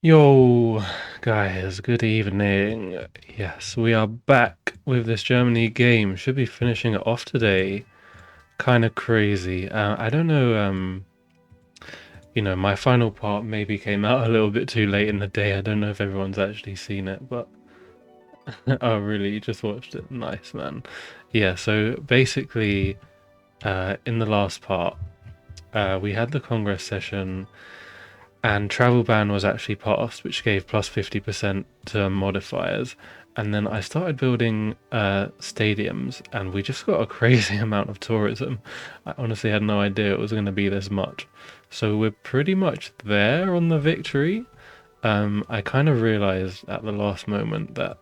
Yo, guys, good evening. Yes, we are back with this Germany game. Should be finishing it off today. Kind of crazy. I don't know, my final part maybe came out a little bit too late in the day. I don't know if everyone's actually seen it, but oh, really? You just watched it? Nice, man. Yeah, so basically, in the last part, we had the Congress session. And travel ban was actually passed, which gave plus 50% to modifiers. And then I started building stadiums, and we just got a crazy amount of tourism. I honestly had no idea it was going to be this much. So we're pretty much there on the victory. I kind of realized at the last moment that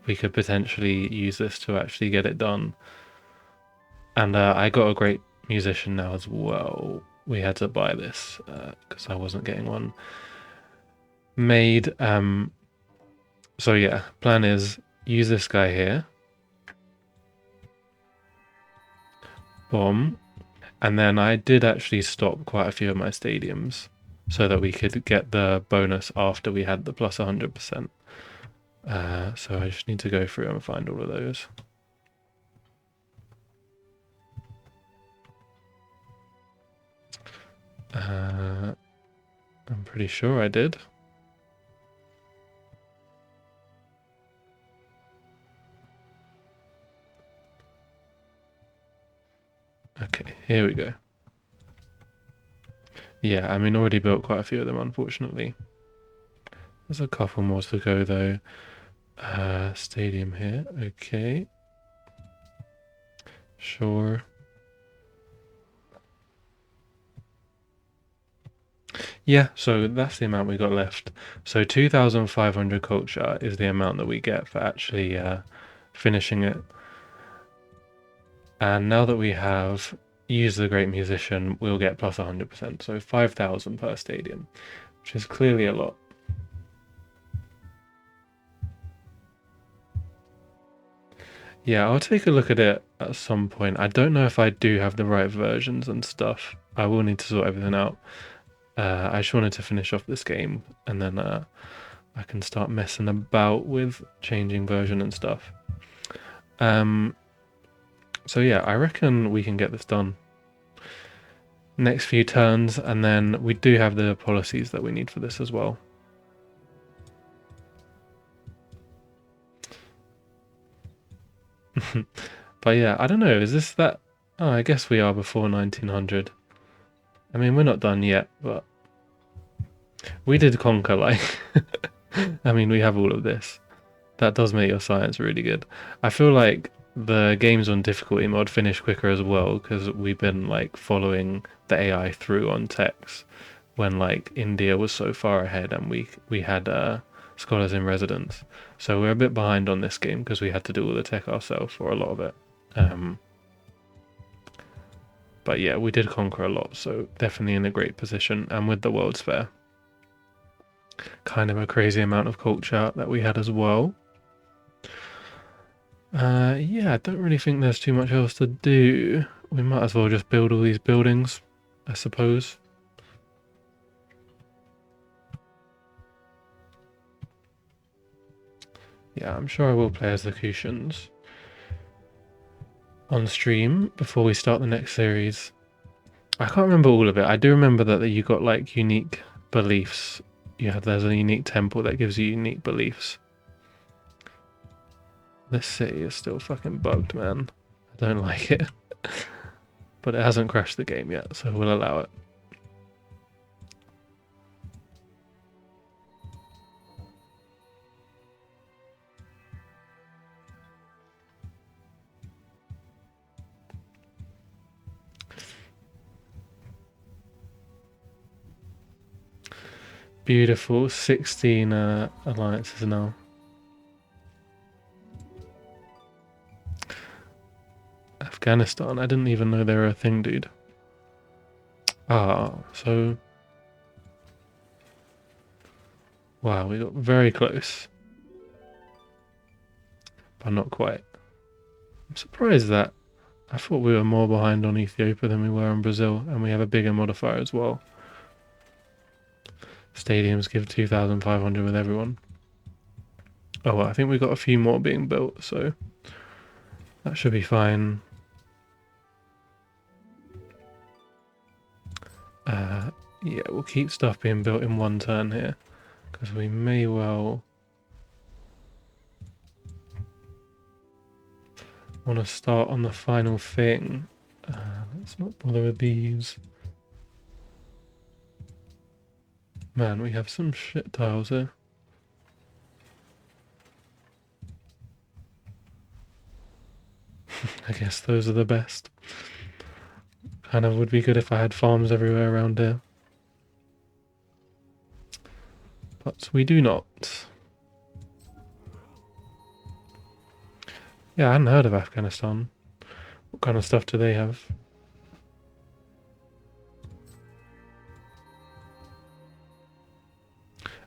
we could potentially use this to actually get it done. And I got a great musician now as well. We had to buy this because I wasn't getting one made. So yeah, plan is use this guy here, bomb, and then I did actually stop quite a few of my stadiums so that we could get the bonus after we had the plus 100%. So I just need to go through and find all of those. I'm pretty sure I did. Okay, here we go. Yeah, I mean, already built quite a few of them, unfortunately. There's a couple more to go, though. Stadium here. Okay. Sure. Yeah, so that's the amount we got left. So 2,500 culture is the amount that we get for actually finishing it. And now that we have used the great musician, we'll get plus 100%. So 5,000 per stadium, which is clearly a lot. Yeah, I'll take a look at it at some point. I don't know if I do have the right versions and stuff. I will need to sort everything out. I just wanted to finish off this game and then I can start messing about with changing version and stuff. So yeah, I reckon we can get this done. Next few turns, and then we do have the policies that we need for this as well. But yeah, I don't know, is this that... Oh, I guess we are before 1900. I mean, we're not done yet, but we did conquer, like... I mean, we have all of this. That does make your science really good. I feel like the games on difficulty mode finish quicker as well because we've been like following the AI through on techs when like India was so far ahead and we had scholars in residence. So we're a bit behind on this game because we had to do all the tech ourselves for a lot of it. But yeah, we did conquer a lot, so definitely in a great position. And with the World's Fair, kind of a crazy amount of culture that we had as well. Yeah, I don't really think there's too much else to do. We might as well just build all these buildings, I suppose. Yeah, I'm sure I will play as the Cushions on stream before we start the next series. I can't remember all of it. I do remember that you got like unique beliefs. Yeah, there's a unique temple that gives you unique beliefs. This city is still fucking bugged, man. I don't like it. But it hasn't crashed the game yet, so we'll allow it. Beautiful. 16 alliances now. Afghanistan. I didn't even know they were a thing, dude. Ah, so... Wow, we got very close. But not quite. I'm surprised that... I thought we were more behind on Ethiopia than we were on Brazil, and we have a bigger modifier as well. Stadiums give 2,500 with everyone. Oh well, I think we've got a few more being built, so that should be fine. Yeah, we'll keep stuff being built in one turn here, because we may well want to start on the final thing. Let's not bother with these. Man, we have some shit tiles here. I guess those are the best. Kind of would be good if I had farms everywhere around here. But we do not. Yeah, I hadn't heard of Afghanistan. What kind of stuff do they have?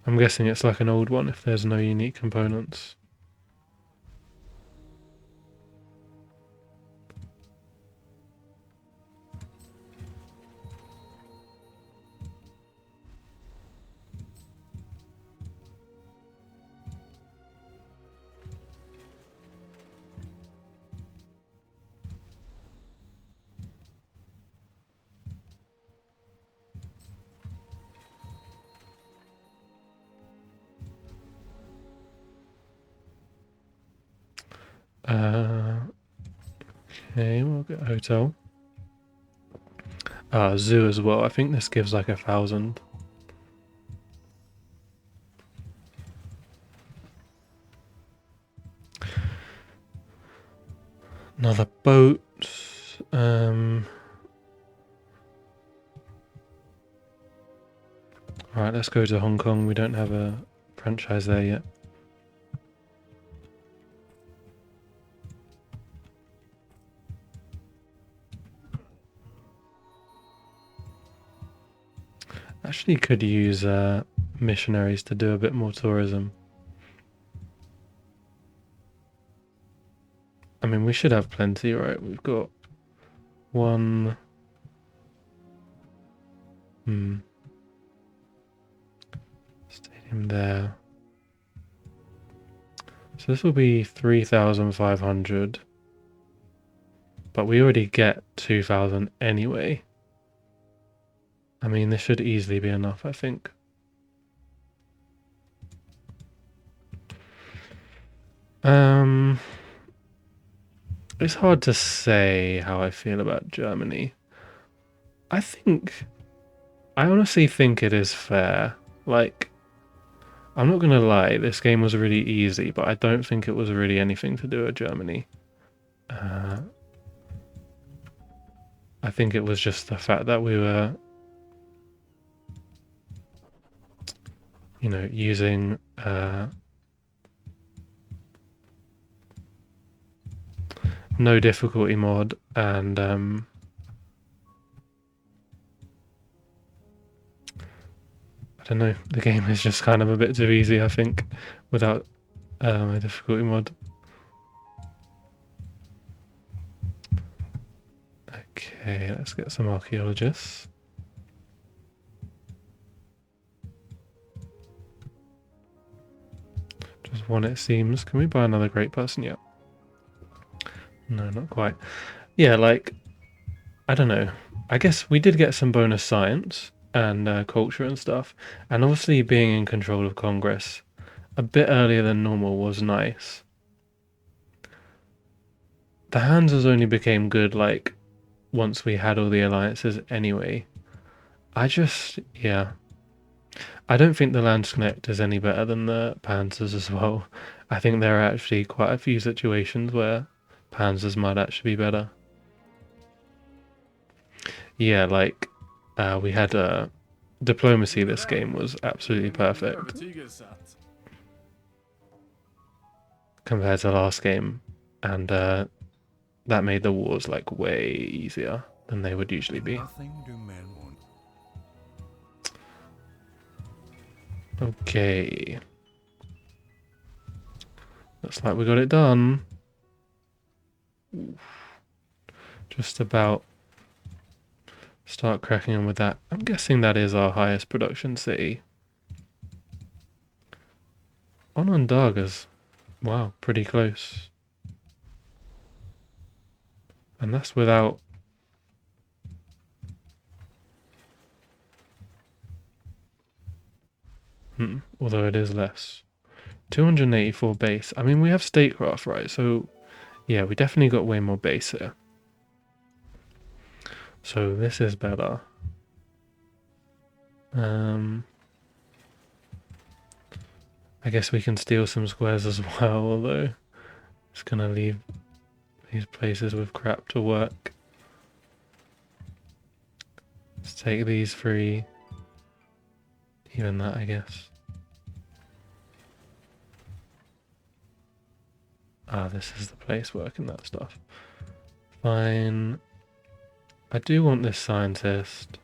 I'm guessing it's like an old one if there's no unique components. Okay, we'll get a hotel. Zoo as well. I think this gives like 1,000. Another boat. Alright, let's go to Hong Kong. We don't have a franchise there yet. Actually could use missionaries to do a bit more tourism. I mean, we should have plenty, right? We've got one... Stadium there. So this will be 3,500. But we already get 2,000 anyway. I mean, this should easily be enough, I think. It's hard to say how I feel about Germany. I honestly think it is fair. Like, I'm not gonna lie, this game was really easy, but I don't think it was really anything to do with Germany. I think it was just the fact that we were, you know, using no difficulty mod, and I don't know, the game is just kind of a bit too easy, I think, without a difficulty mod. Okay, let's get some archaeologists. Just one, it seems. Can we buy another great person yet? No, not quite. Yeah, like, I don't know. I guess we did get some bonus science and culture and stuff. And obviously being in control of Congress a bit earlier than normal was nice. The Hansas only became good, like, once we had all the alliances anyway. Yeah. I don't think the Landsknecht is any better than the Panzers as well. I think there are actually quite a few situations where Panzers might actually be better. Yeah, like, we had diplomacy this game was absolutely perfect compared to last game, and that made the wars like way easier than they would usually be. Okay. Looks like we got it done. Just about start cracking on with that. I'm guessing that is our highest production city. Onondaga's, wow, pretty close. And that's without... although it is less. 284 base. I mean, we have statecraft, right? So, yeah, we definitely got way more base here. So this is better. I guess we can steal some squares as well, although it's gonna leave these places with crap to work. Let's take these three. Even that, I guess. Ah, this is the place working that stuff. Fine. I do want this scientist.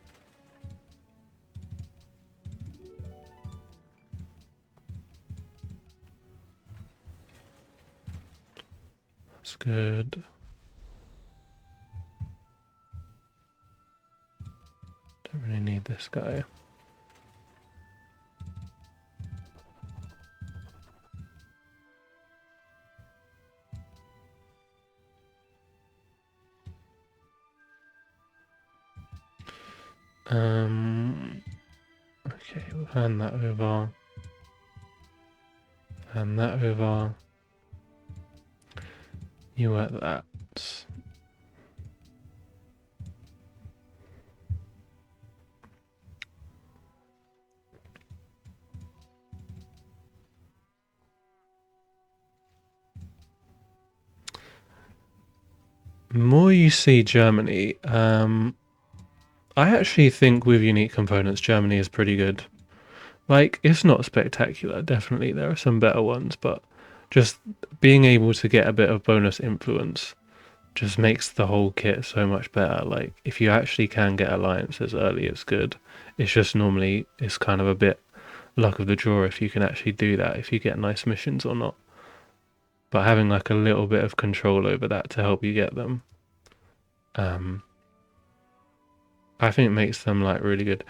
That's good. Don't really need this guy. Okay, we'll hand that over. Hand that over. You at that. More you see Germany, I actually think with unique components, Germany is pretty good. Like, it's not spectacular, definitely. There are some better ones, but just being able to get a bit of bonus influence just makes the whole kit so much better. Like, if you actually can get alliances early, it's good. It's just normally, it's kind of a bit luck of the draw if you can actually do that, if you get nice missions or not. But having like a little bit of control over that to help you get them, I think makes them like really good.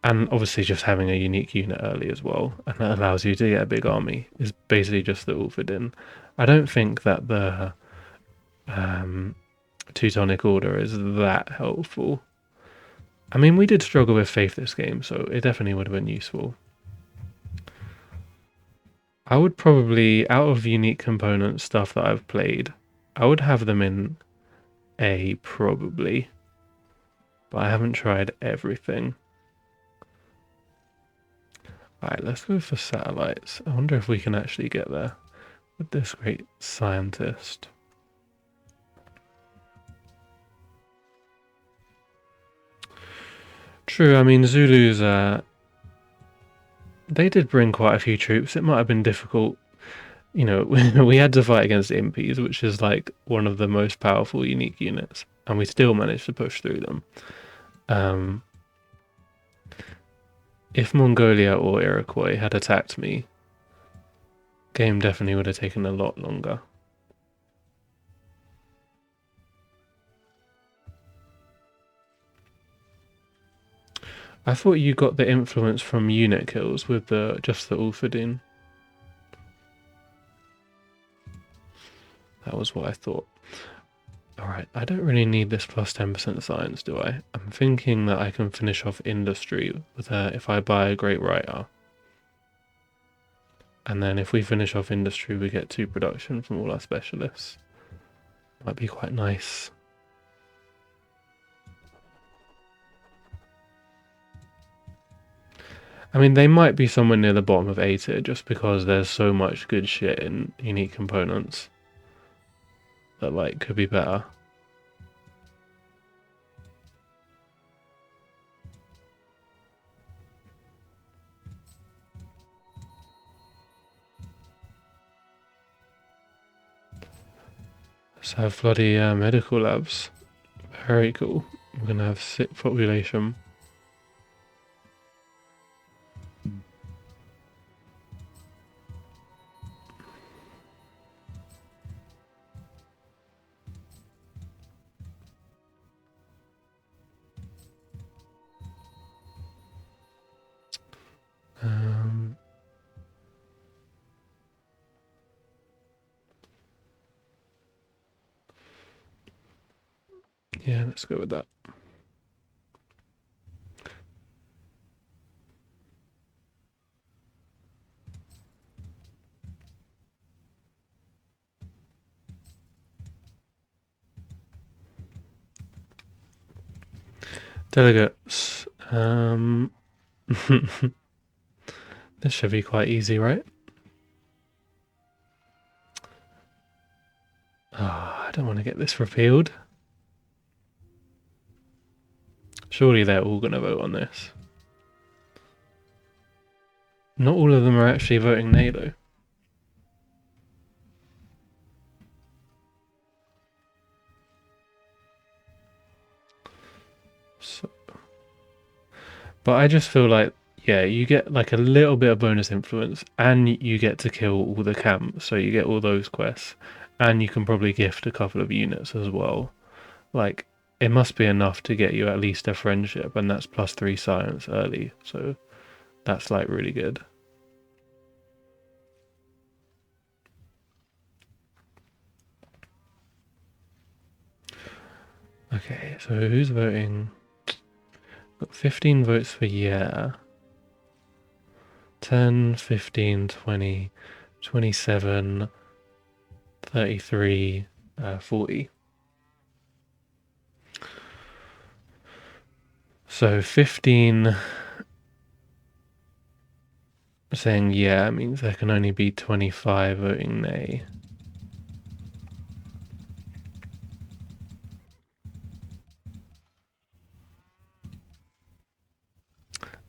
And obviously just having a unique unit early as well, and that allows you to get a big army, is basically just the Ulfadin. I don't think that the Teutonic Order is that helpful. I mean, we did struggle with Faith this game, so it definitely would have been useful. I would probably, out of unique component stuff that I've played, I would have them in A, probably. But I haven't tried everything. Alright, let's go for satellites. I wonder if we can actually get there with this great scientist. True, I mean, Zulus, they did bring quite a few troops. It might have been difficult. You know, we had to fight against Impies, which is like one of the most powerful unique units, and we still managed to push through them. If Mongolia or Iroquois had attacked me, game definitely would have taken a lot longer. I thought you got the influence from unit kills with just the Ulfadin. That was what I thought. Alright, I don't really need this plus 10% science, do I? I'm thinking that I can finish off industry with if I buy a great writer. And then if we finish off industry, we get 2 production from all our specialists. Might be quite nice. I mean, they might be somewhere near the bottom of A tier just because there's so much good shit in unique components that, like, could be better. Let's have bloody medical labs. Very cool. We're gonna have sick population. Yeah, let's go with that. Delegates. This should be quite easy, right? Ah, I don't want to get this repealed. Surely they're all going to vote on this. Not all of them are actually voting nay, though. So, but I just feel like, yeah, you get like a little bit of bonus influence, and you get to kill all the camps, so you get all those quests, and you can probably gift a couple of units as well. Like, it must be enough to get you at least a friendship, and that's +3 science early, so that's like really good. Okay, so who's voting? Got 15 votes for yeah. 10, 15, 20, 27, 33, 40. So 15 saying yeah means there can only be 25 voting nay.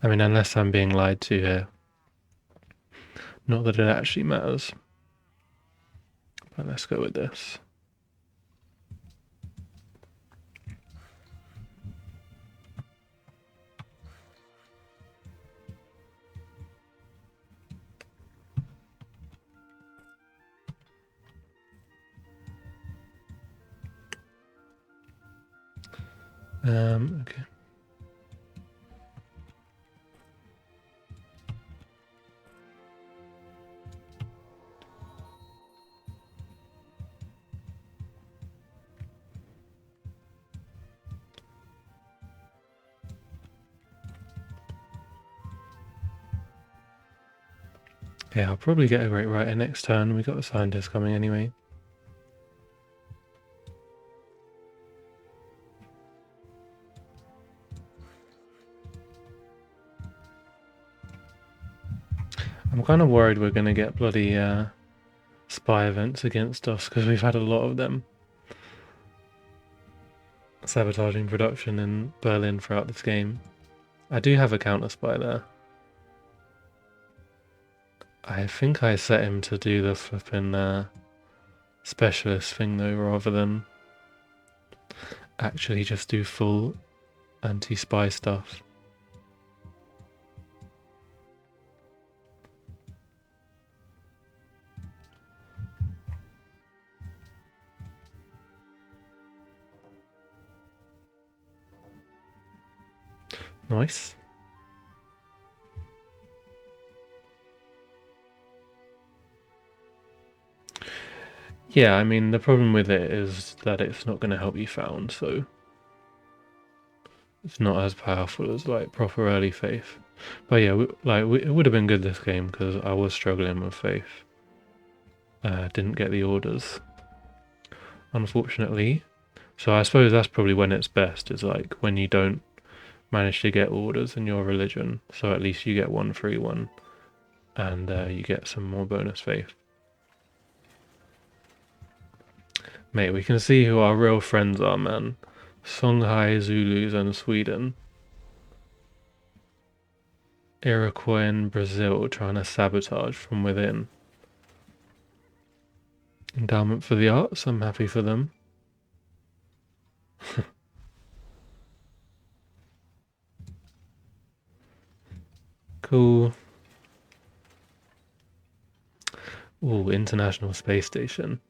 I mean, unless I'm being lied to here. Not that it actually matters. But let's go with this. Okay. Yeah, I'll probably get a great writer next turn. We got a scientist coming anyway. I'm kind of worried we're going to get bloody spy events against us because we've had a lot of them. Sabotaging production in Berlin throughout this game. I do have a counter spy there. I think I set him to do the flipping specialist thing though, rather than actually just do full anti-spy stuff. Nice. Yeah, I mean, the problem with it is that it's not going to help you found, so it's not as powerful as like proper early faith. But yeah, it would have been good this game because I was struggling with faith. Didn't get the orders, unfortunately. So I suppose that's probably when it's best, is like when you don't manage to get orders in your religion. So at least you get one free one, and you get some more bonus faith. Mate, we can see who our real friends are, man. Songhai, Zulus, and Sweden. Iroquois and Brazil trying to sabotage from within. Endowment for the arts, I'm happy for them. Cool. Ooh, International Space Station.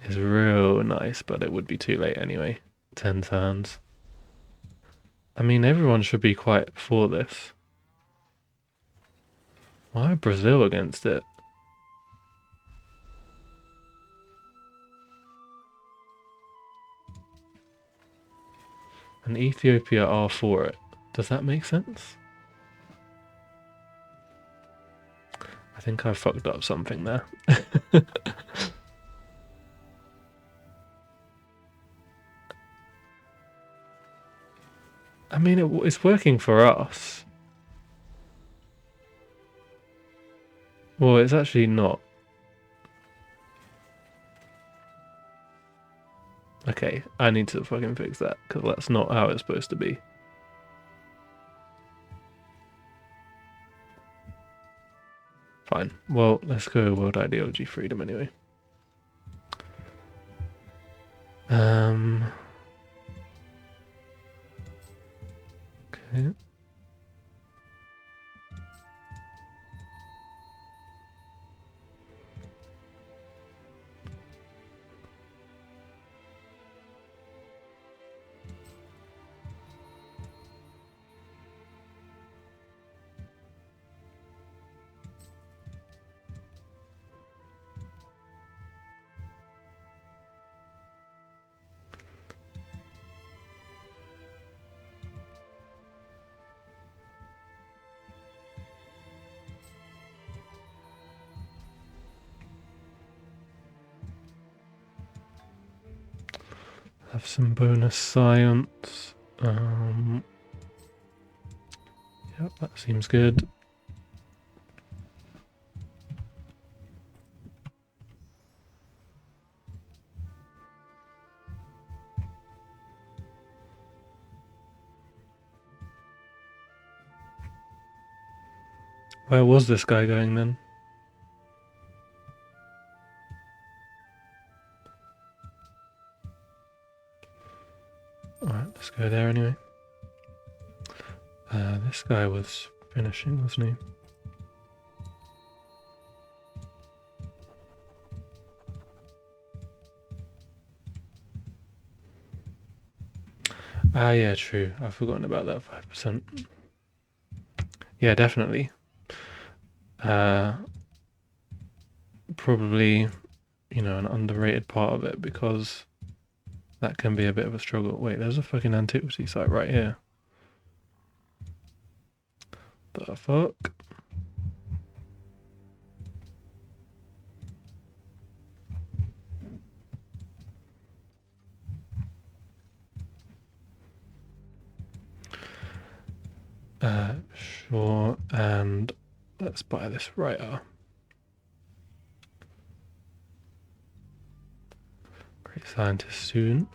Is real nice, but it would be too late anyway. 10 turns. I mean, everyone should be quite for this. Why Brazil against it? and Ethiopia are for it. Does that make sense? I think I fucked up something there. I mean, it's working for us. Well, it's actually not. Okay, I need to fucking fix that, because that's not how it's supposed to be. Fine. Well, let's go world ideology freedom anyway. Okay. Have some bonus science. Yep, that seems good. Where was this guy going then? Alright, let's go there anyway. This guy was finishing, wasn't he? Ah, yeah, true. I've forgotten about that 5%. Yeah, definitely. Probably, an underrated part of it, because that can be a bit of a struggle. Wait, there's a fucking antiquity site right here. The fuck? Sure, and let's buy this writer. Great scientist student.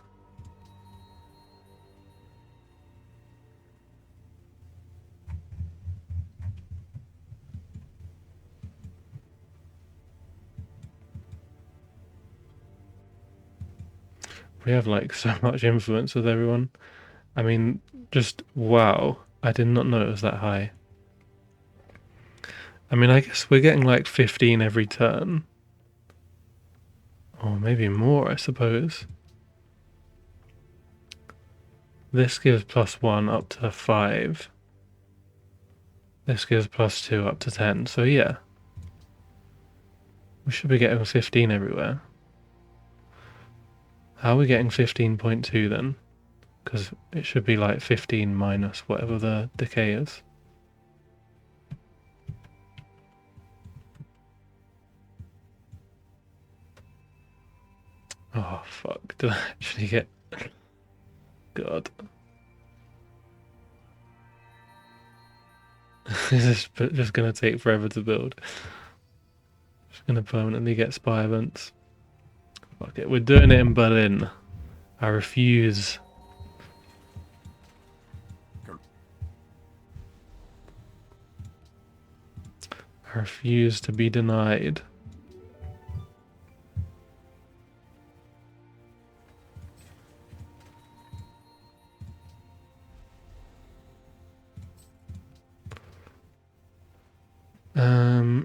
We have like so much influence with everyone. I mean, just wow. I did not know it was that high. I mean, I guess we're getting like 15 every turn. Or maybe more, I suppose. This gives +1 up to 5. This gives +2 up to 10. So yeah. We should be getting 15 everywhere. How are we getting 15.2 then? Because it should be like 15 minus whatever the decay is. Oh fuck, did I actually get... God. This is just gonna take forever to build. Just gonna permanently get spy events. Fuck it, we're doing it in Berlin. I refuse. I refuse to be denied.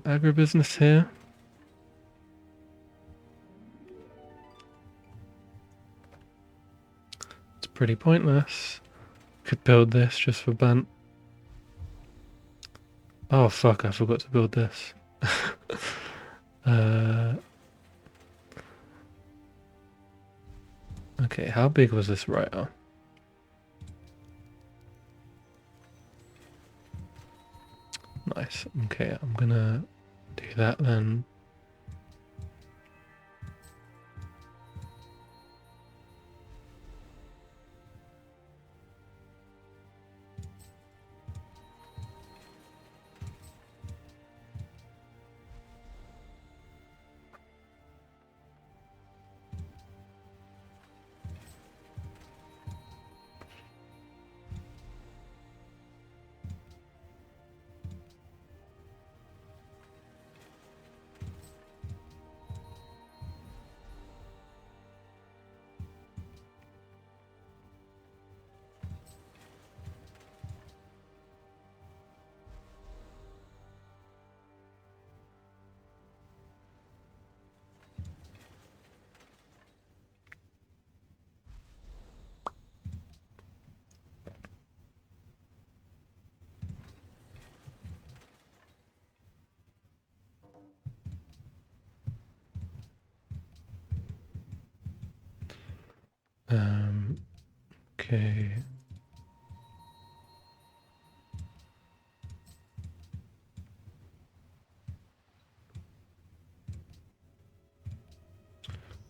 Agribusiness here. It's pretty pointless. Could build this just for Bant. Oh fuck, I forgot to build this. Okay, how big was this writer? Nice. Okay, I'm gonna do that then. Okay.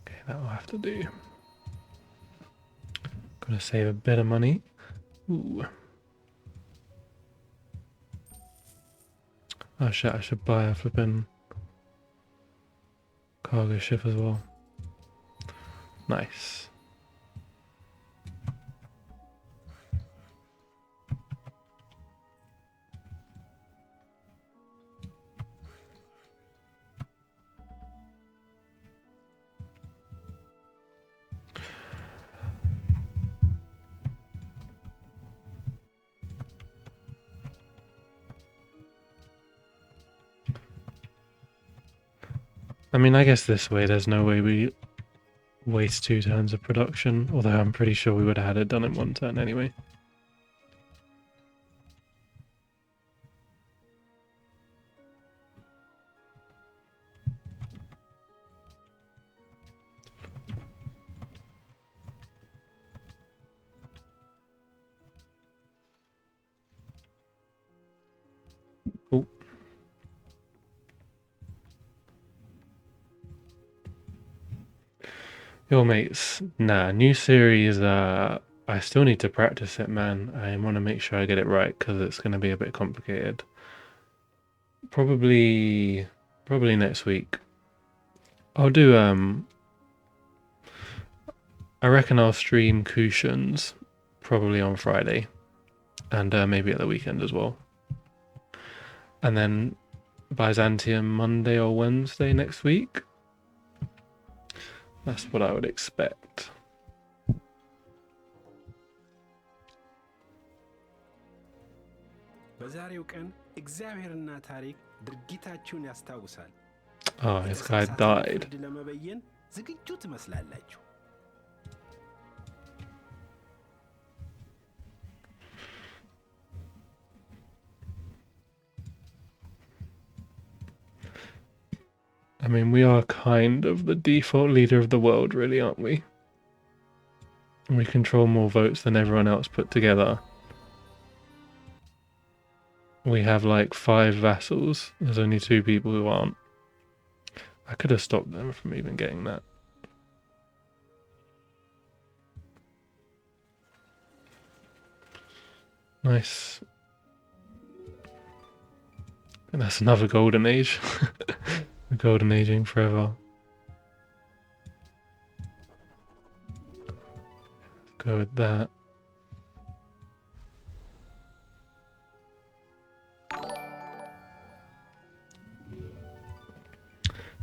Okay, that'll have to do. Gotta save a bit of money. Ooh. Oh shit, I should buy a flipping cargo ship as well. Nice. I mean, I guess this way there's no way we waste 2 turns of production, although I'm pretty sure we would have had it done in 1 turn anyway. Oh. Yo mates, nah, new series, I still need to practice it, man. I want to make sure I get it right, because it's going to be a bit complicated. Probably next week. I'll do, I reckon I'll stream Cushions probably on Friday, and maybe at the weekend as well. And then Byzantium Monday or Wednesday next week. That's what I would expect. በዛሬው ቀን እግዚአብሔርና ታሪክ ድርጊታችሁን ያስታውሳል። Oh, this guy died. ለመበየን ዝግጁ ትመስላላችሁ። I mean, we are kind of the default leader of the world, really, aren't we? We control more votes than everyone else put together. We have like 5 vassals. There's only 2 people who aren't. I could have stopped them from even getting that. Nice. And that's another golden age. The golden aging forever. Go with that.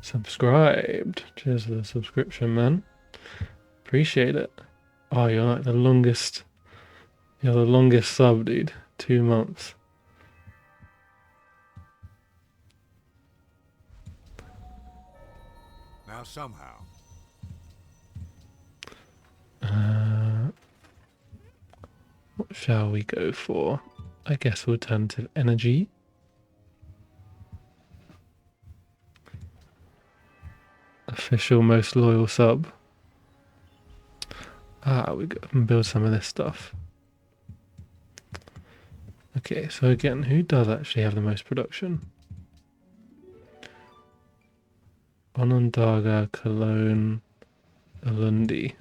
Subscribed. Cheers for the subscription, man. Appreciate it. Oh, you're like the longest. You're the longest sub, dude. 2 months. Now somehow. What shall we go for? I guess alternative energy. Official most loyal sub. We can build some of this stuff. Okay, so again, who does actually have the most production? Onondaga, Cologne, Ulundi.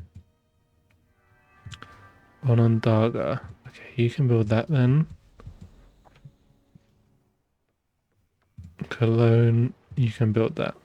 Onondaga. Okay, you can build that then. Cologne, you can build that.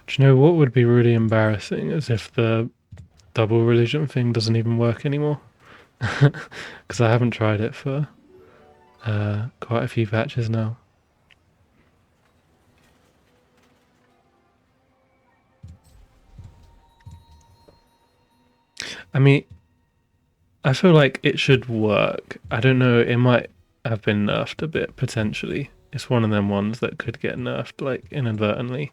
Do you know what would be really embarrassing is if the double religion thing doesn't even work anymore? Because I haven't tried it for quite a few patches now. I mean, I feel like it should work. I don't know, it might have been nerfed a bit potentially. It's one of them ones that could get nerfed like inadvertently.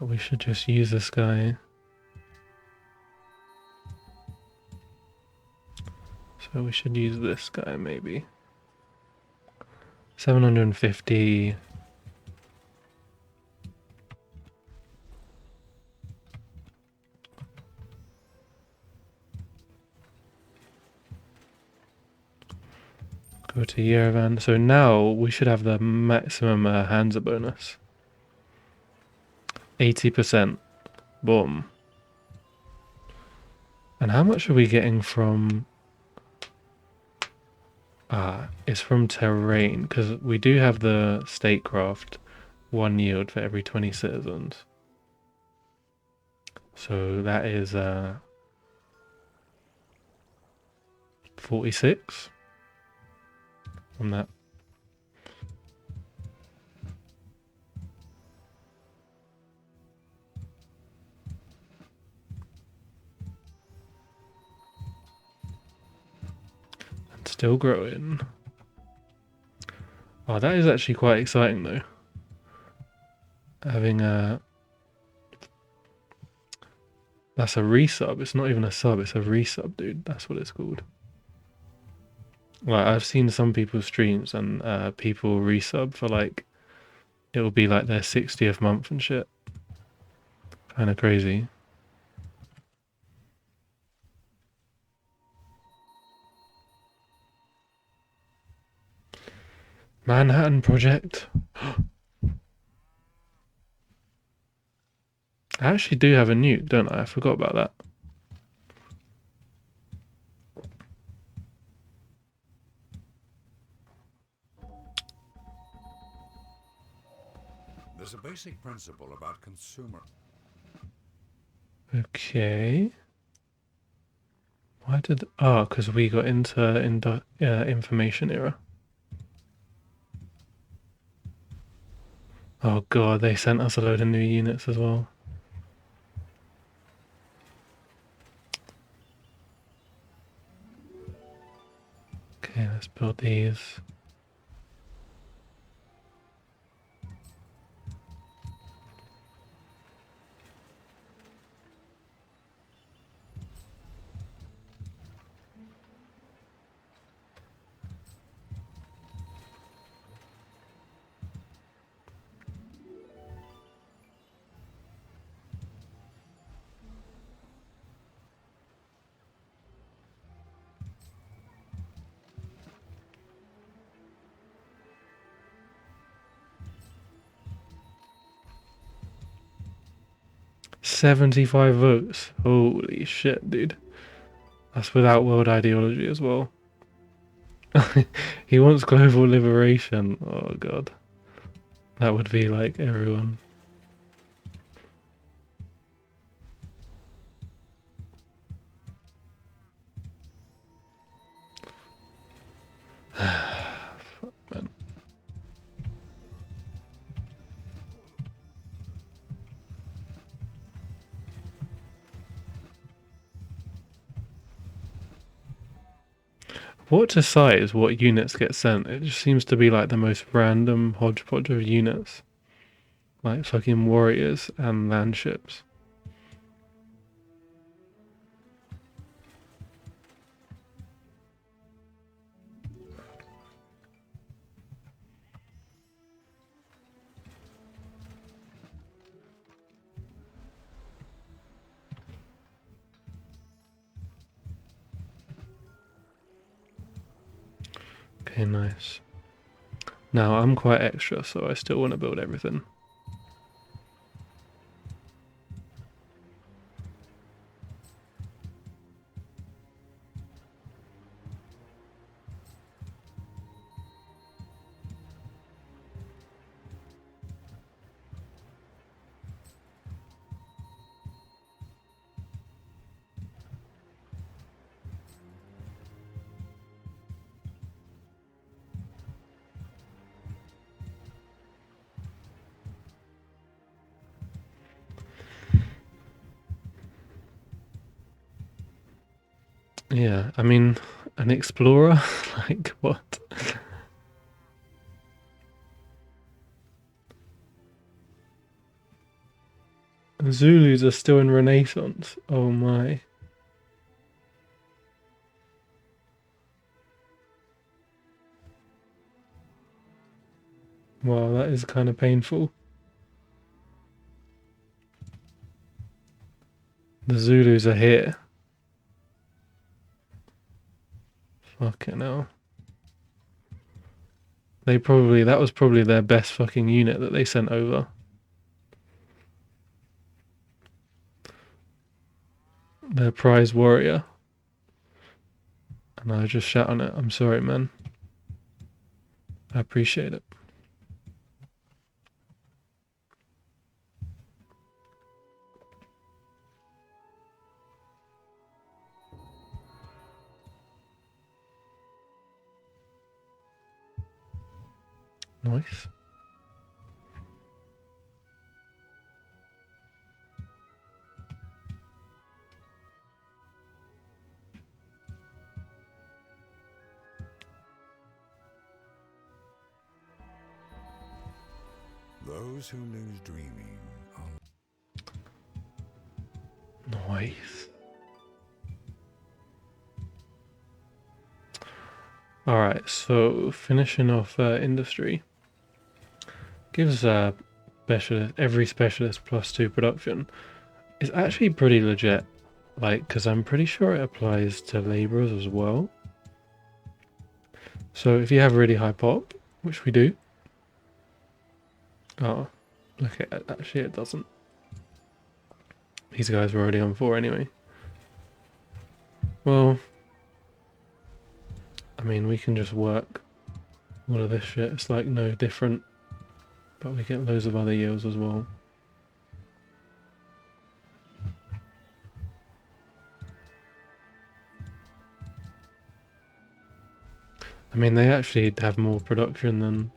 We should just use this guy. So we should use this guy maybe. 750. Go to Yerevan. So now we should have the maximum Hansa bonus. 80%. Boom. And how much are we getting from... it's from terrain, because we do have the statecraft, 1 yield for every 20 citizens. So that is 46 on that. And still growing. Oh, that is actually quite exciting though. Having a... That's a resub. It's not even a sub, it's a resub, dude. That's what it's called. Like, I've seen some people's streams and people resub for like... It'll be like their 60th month and shit. Kind of crazy. Manhattan Project. I actually do have a nuke, don't I? I forgot about that. There's a basic principle about consumer. Okay. Why did... Oh, because we got into information era. Oh god, they sent us a load of new units as well. Okay, let's build these. $75 votes. Holy shit, dude. That's without world ideology as well. He wants global liberation. Oh god. That would be like everyone. Fuck, man. What decides what units get sent? It just seems to be like the most random hodgepodge of units. Like fucking warriors and landships. Okay, nice. Now I'm quite extra, so I still want to build everything. Yeah, I mean, an explorer? Like, what? Zulus are still in Renaissance. Oh my. Wow, that is kind of painful. The Zulus are here. Fucking hell. That was probably their best fucking unit that they sent over. Their prize warrior. And I just shout on it. I'm sorry, man. I appreciate it. Nice. Those who lose dreaming are Nice. Alright, so finishing off industry gives every specialist +2 production. It's actually pretty legit, like, because I'm pretty sure it applies to laborers as well. So if you have really high pop, which we do. Oh, okay, actually it doesn't. These guys were already on 4 anyway. Well, I mean, we can just work all of this shit. It's like no different, but we get loads of other yields as well. I mean, they actually have more production than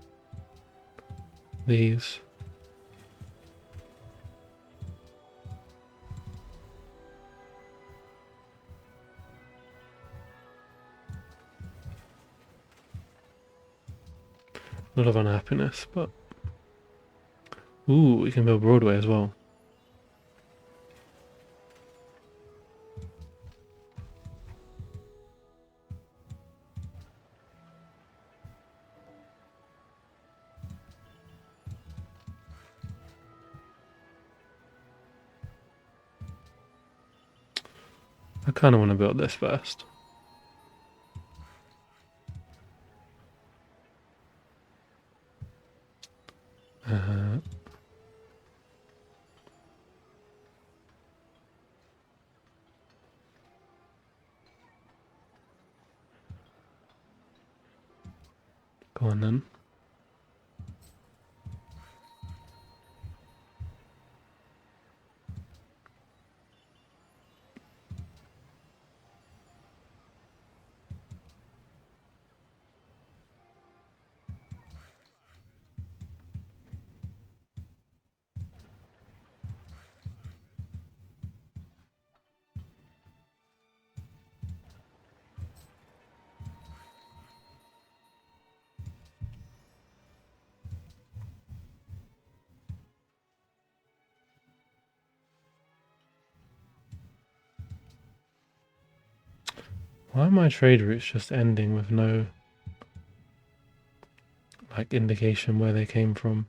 these. A lot of unhappiness, but... Ooh, we can build Broadway as well. I kind of want to build this first. Uh, Go on then. Why are my trade routes just ending with no like indication where they came from?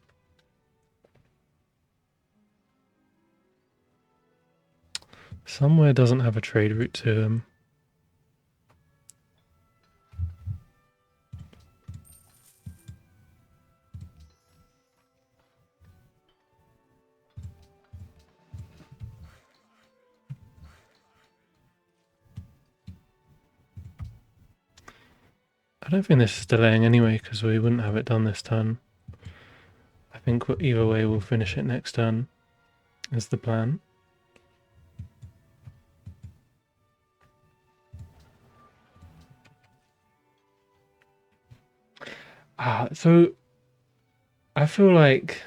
Somewhere doesn't have a trade route to them. I don't think this is delaying anyway, because we wouldn't have it done this turn. I think either way we'll finish it next turn, is the plan. So I feel like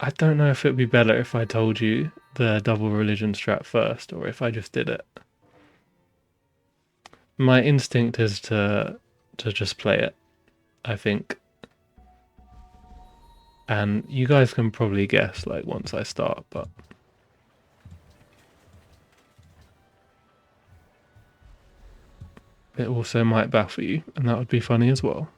I don't know if it'd be better if I told you the double religion strat first, or if I just did it. My instinct is to just play it, I think. And you guys can probably guess like once I start, but it also might baffle you, and that would be funny as well.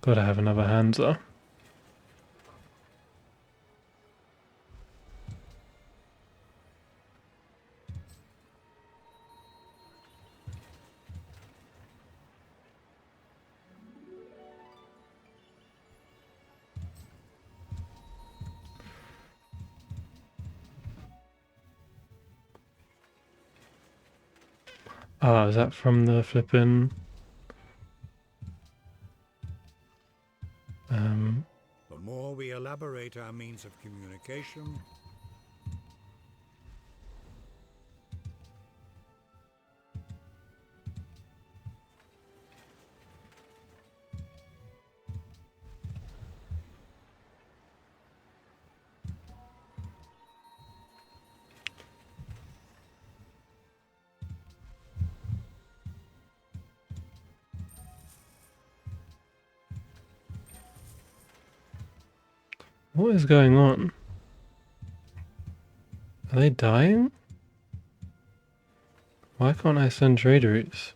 Gotta have another Hansa. Ah, is that from the flippin'? The more we elaborate our means of communication, What is going on? Are they dying? Why can't I send trade routes?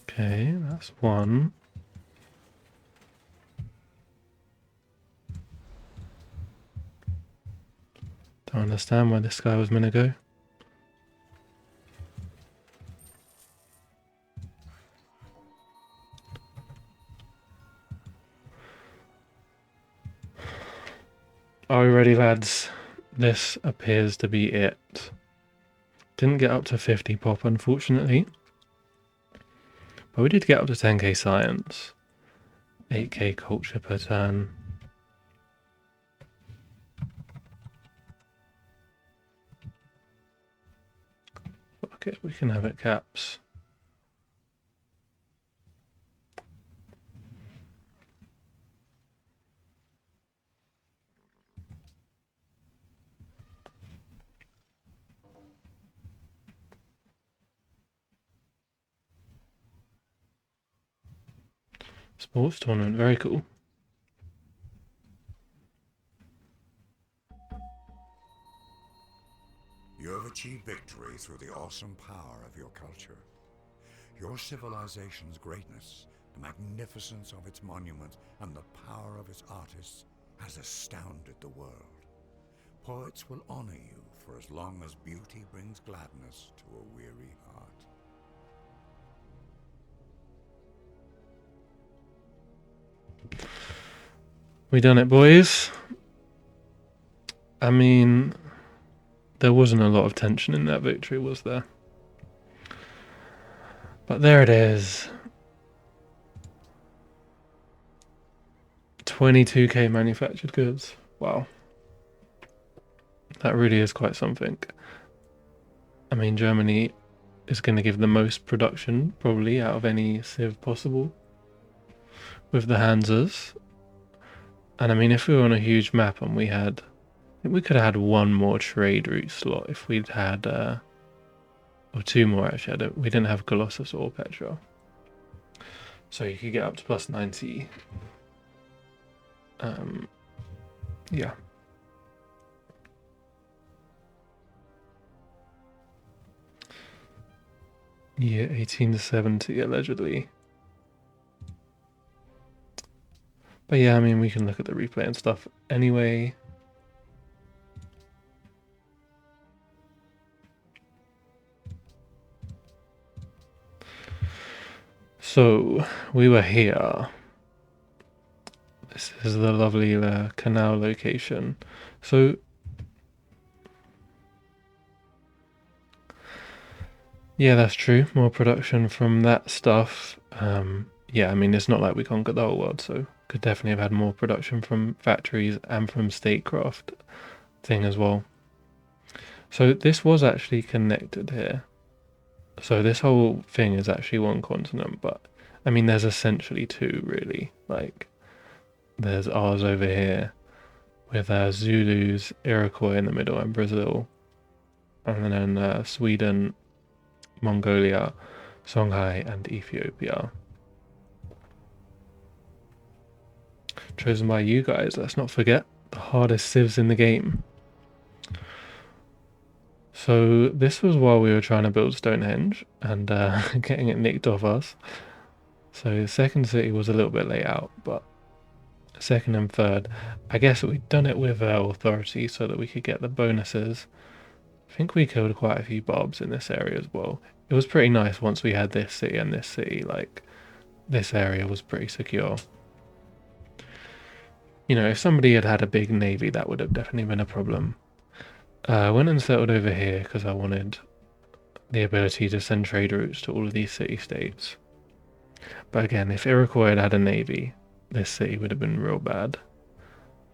Okay, that's one. Don't understand where this guy was meant to go. Are we ready, lads? This appears to be it. Didn't get up to 50 pop, unfortunately. But we did get up to 10k science. 8k culture per turn. Fuck it, we can have it caps. Sports tournament, very cool. you have achieved victory through the awesome power of your culture. Your civilization's greatness, the magnificence of its monuments, and the power of its artists has astounded the world. Poets will honor you for as long as beauty brings gladness to a weary heart. We done it, boys. I mean, there wasn't a lot of tension in that victory, was there? But there it is. 22k manufactured goods. Wow. That really is quite something. I mean, Germany is going to give the most production, probably, out of any civ possible. With the Hansas. And I mean, if we were on a huge map and we had... I think we could have had one more trade route slot if we'd had... or two more, actually. We didn't have Colossus or Petra. So you could get up to plus 90. Yeah. Year 1870, allegedly. But yeah, I mean, we can look at the replay and stuff anyway. So, we were here. This is the lovely canal location. So, yeah, that's true. More production from that stuff. Yeah, I mean, it's not like we conquered the whole world, so could definitely have had more production from factories and from statecraft thing as well. So this was actually connected here. So this whole thing is actually one continent, but I mean, there's essentially two, really. Like, there's ours over here with Zulus, Iroquois in the middle, and Brazil, and then Sweden, Mongolia, Songhai, and Ethiopia. Chosen by you guys, let's not forget, the hardest civs in the game. So this was while we were trying to build Stonehenge and getting it nicked off us. So the second city was a little bit late out, but second and third, I guess we'd done it with authority so that we could get the bonuses. I think we killed quite a few bobs in this area as well. It was pretty nice once we had this city and this city, like this area was pretty secure. You know, if somebody had had a big navy, that would have definitely been a problem. I went and settled over here because I wanted the ability to send trade routes to all of these city-states. But again, if Iroquois had had a navy, this city would have been real bad.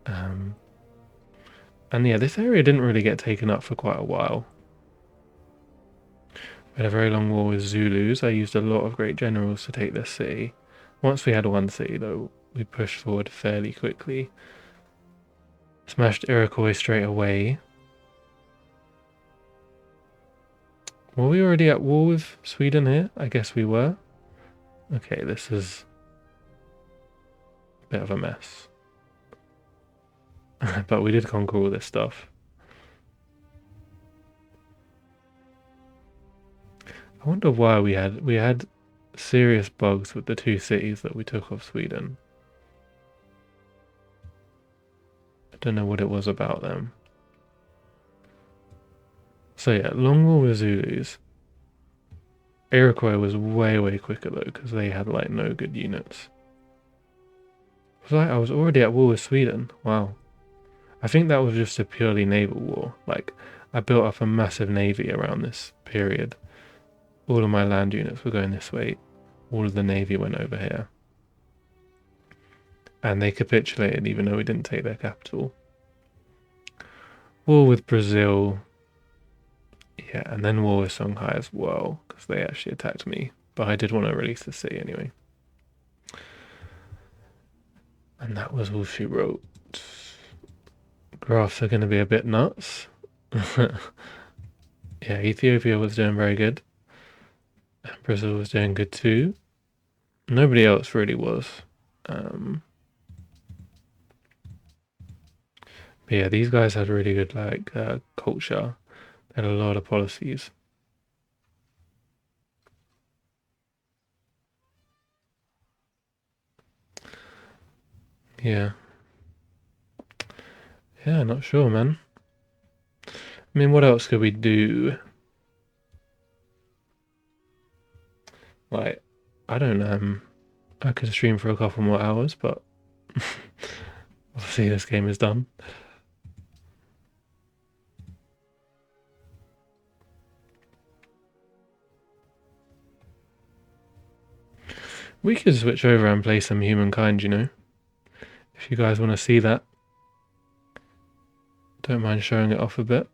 And yeah, this area didn't really get taken up for quite a while. We had a very long war with Zulus. I used a lot of great generals to take this city. Once we had one city, though, we pushed forward fairly quickly. Smashed Iroquois straight away. Were we already at war with Sweden here? I guess we were. Okay, this is a bit of a mess. But we did conquer all this stuff. I wonder why we had serious bugs with the two cities that we took off Sweden. I don't know what it was about them. So yeah, long war with Zulus. Iroquois was way quicker though, because they had like no good units. I was already at war with Sweden. Wow. I think that was just a purely naval war. Like, I built up a massive navy around this period. All of my land units were going this way. All of the navy went over here. And they capitulated even though we didn't take their capital. War with Brazil. Yeah, and then war with Songhai as well, because they actually attacked me. But I did want to release the city anyway. And that was all she wrote. Graphs are going to be a bit nuts. Yeah, Ethiopia was doing very good. And Brazil was doing good too. Nobody else really was. But yeah, these guys had really good like culture. They had a lot of policies. Yeah. Yeah, not sure, man. I mean, what else could we do? Like, I don't know. I could stream for a couple more hours, but obviously this game is done. We could switch over and play some humankind, you know? If you guys want to see that, don't mind showing it off a bit.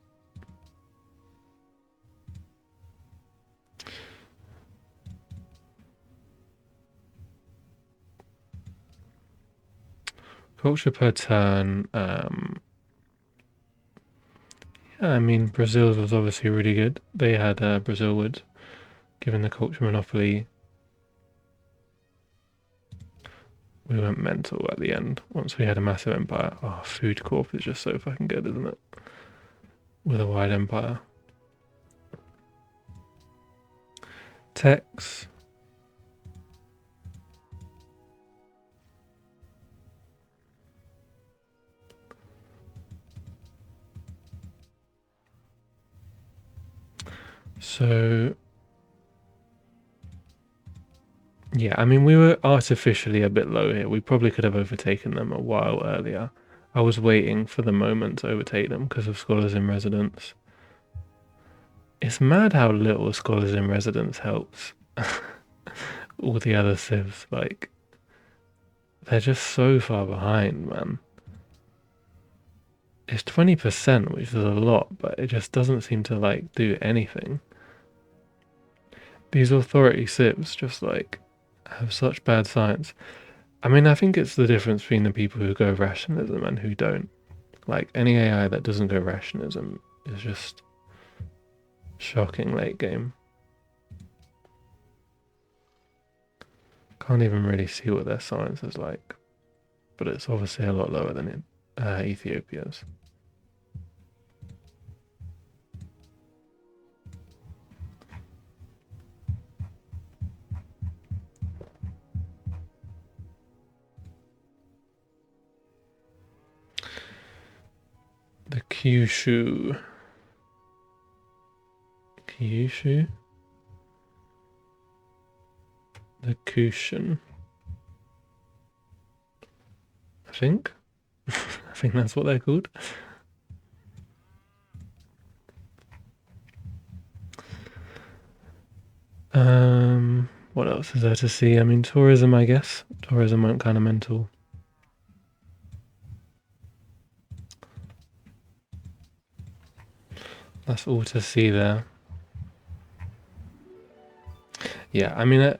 Culture per turn. Yeah, I mean, Brazil's was obviously really good. They had Brazil would, given the culture monopoly. We went mental at the end once we had a massive empire. Oh, Food Corp is just so fucking good, isn't it? With a wide empire. Techs. So, yeah, I mean, we were artificially a bit low here. We probably could have overtaken them a while earlier. I was waiting for the moment to overtake them because of Scholars in Residence. It's mad how little Scholars in Residence helps. All the other civs, like, they're just so far behind, man. It's 20%, which is a lot, but it just doesn't seem to, like, do anything. These authority civs just, like, have such bad science. I mean, I think it's the difference between the people who go rationalism and who don't. Like, any AI that doesn't go rationalism is just shocking late game. Can't even really see what their science is like, but it's obviously a lot lower than in Ethiopia's. The Kyushu. Kyushu? The Kushan. I think. I think that's what they're called. What else is there to see? I mean, tourism, I guess. Tourism went kind of mental. That's all to see there. Yeah, I mean,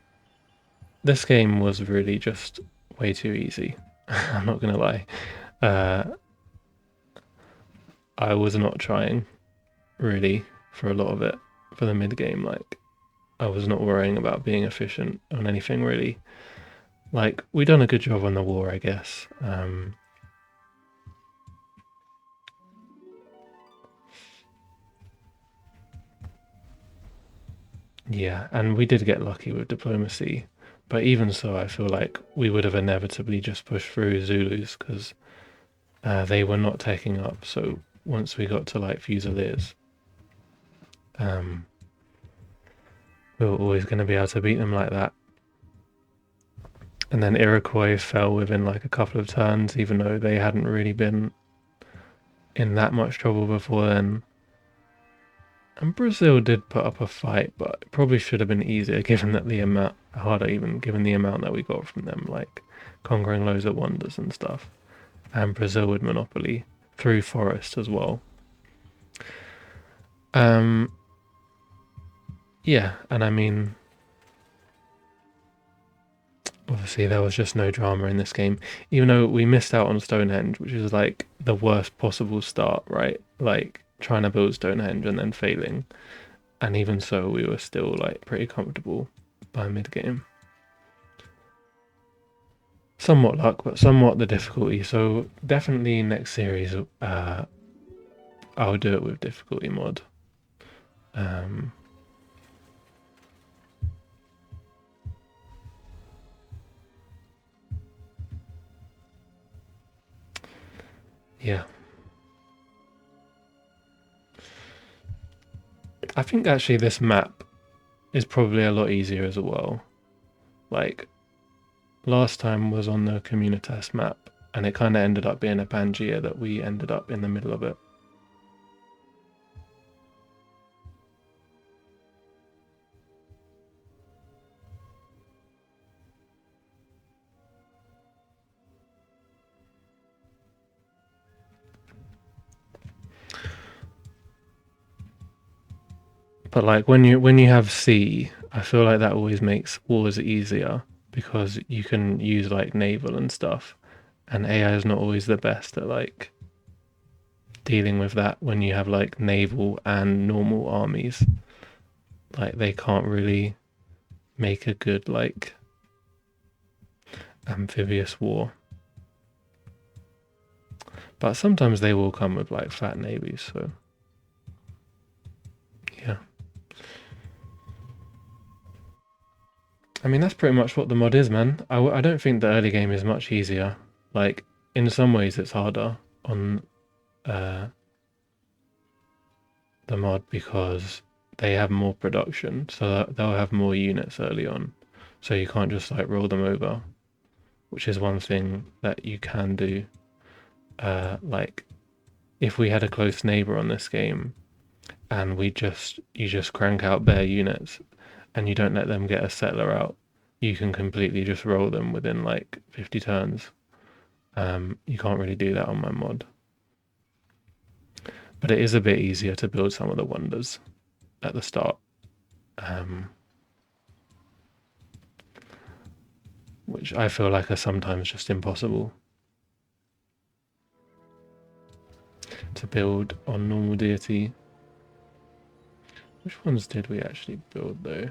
this game was really just way too easy. I'm not gonna lie. I was not trying really for a lot of it for the mid game. Like, I was not worrying about being efficient on anything really. Like, we done a good job on the war, I guess. Yeah, and we did get lucky with diplomacy, but even so, I feel like we would have inevitably just pushed through Zulus because they were not taking up. So once we got to like Fusiliers, we were always going to be able to beat them like that. And then Iroquois fell within like a couple of turns, even though they hadn't really been in that much trouble before then. And Brazil did put up a fight, but it probably should have been easier given that the amount, harder even given the amount that we got from them, like conquering loads of wonders and stuff. And Brazil would monopoly through forest as well. Yeah, and I mean, obviously there was just no drama in this game, even though we missed out on Stonehenge, which is like the worst possible start, right? Like trying to build Stonehenge and then failing. And even so, we were still like pretty comfortable by mid game. Somewhat luck, but somewhat the difficulty. So definitely next series, I'll do it with difficulty mod. Yeah. I think actually this map is probably a lot easier as well. Like, last time was on the Communitas map, and it kind of ended up being a Pangaea that we ended up in the middle of it. But like when you have sea, I feel like that always makes wars easier because you can use like naval and stuff, and AI is not always the best at like dealing with that when you have like naval and normal armies. Like they can't really make a good like amphibious war. But sometimes they will come with like fat navies, so yeah. I mean, that's pretty much what the mod is, man. I don't think the early game is much easier. Like, in some ways it's harder on uh, the mod because they have more production, so they'll have more units early on. So you can't just like roll them over, which is one thing that you can do. Like, if we had a close neighbor on this game and you just crank out bare units and you don't let them get a settler out, you can completely just roll them within like 50 turns. You can't really do that on my mod. But it is a bit easier to build some of the wonders at the start. Which I feel like are sometimes just impossible to build on normal deity. Which ones did we actually build though?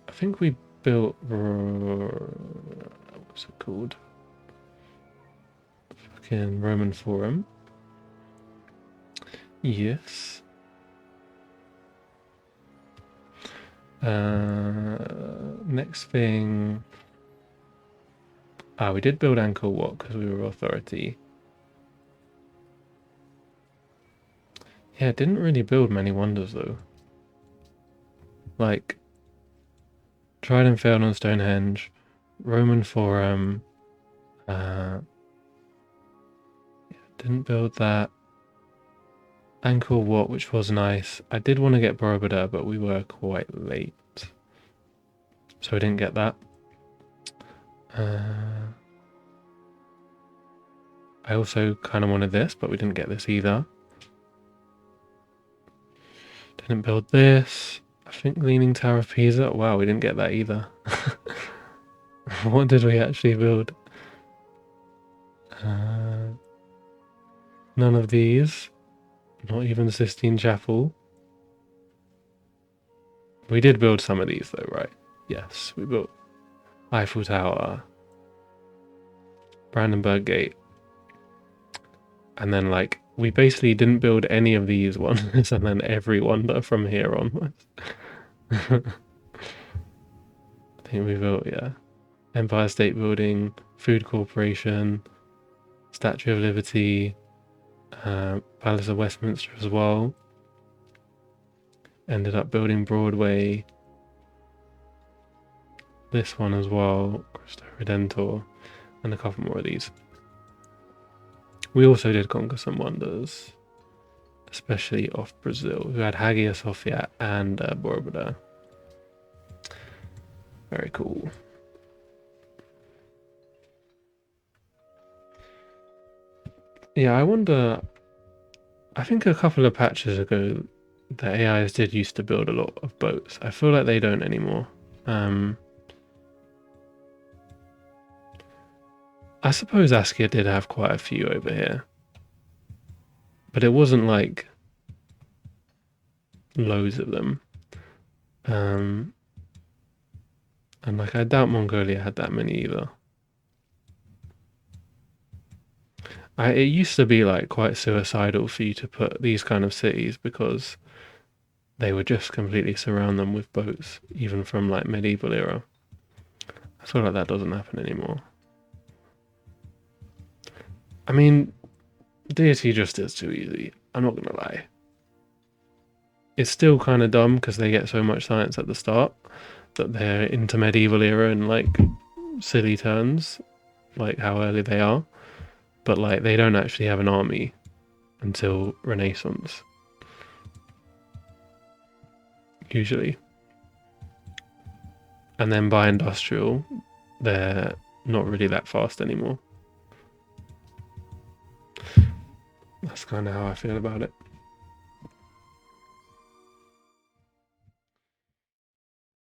I think we built... what's it called? Fucking Roman Forum. Yes. Next thing... we did build Angkor Wat because we were authority. Yeah, didn't really build many wonders though. Like, tried and failed on Stonehenge, Roman Forum, didn't build that. Angkor Wat, which was nice. I did want to get Borobudur, but we were quite late, so we didn't get that. I also kind of wanted this, but we didn't get this either. Didn't build this. I think Leaning Tower of Pisa. Wow, we didn't get that either. What did we actually build? None of these. Not even Sistine Chapel. We did build some of these though, right? Yes, we built Eiffel Tower, Brandenburg Gate, and then like we basically didn't build any of these ones, and then every wonder from here onwards. I think we built, yeah, Empire State Building, Food Corporation, Statue of Liberty, Palace of Westminster as well. Ended up building Broadway, this one as well, Cristo Redentor, and a couple more of these. We also did conquer some wonders, especially off Brazil. We had Hagia Sophia and Borobudur. Very cool. Yeah, I wonder... I think a couple of patches ago, the AIs did used to build a lot of boats. I feel like they don't anymore. I suppose Askia did have quite a few over here. But it wasn't like loads of them. And like I doubt Mongolia had that many either. It used to be like quite suicidal for you to put these kind of cities because they would just completely surround them with boats, even from like medieval era. I feel like that doesn't happen anymore. I mean, deity just is too easy. I'm not gonna lie. It's still kind of dumb because they get so much science at the start that they're into medieval era and like silly turns, like how early they are. But like they don't actually have an army until Renaissance. Usually. And then by industrial, they're not really that fast anymore. That's kind of how I feel about it.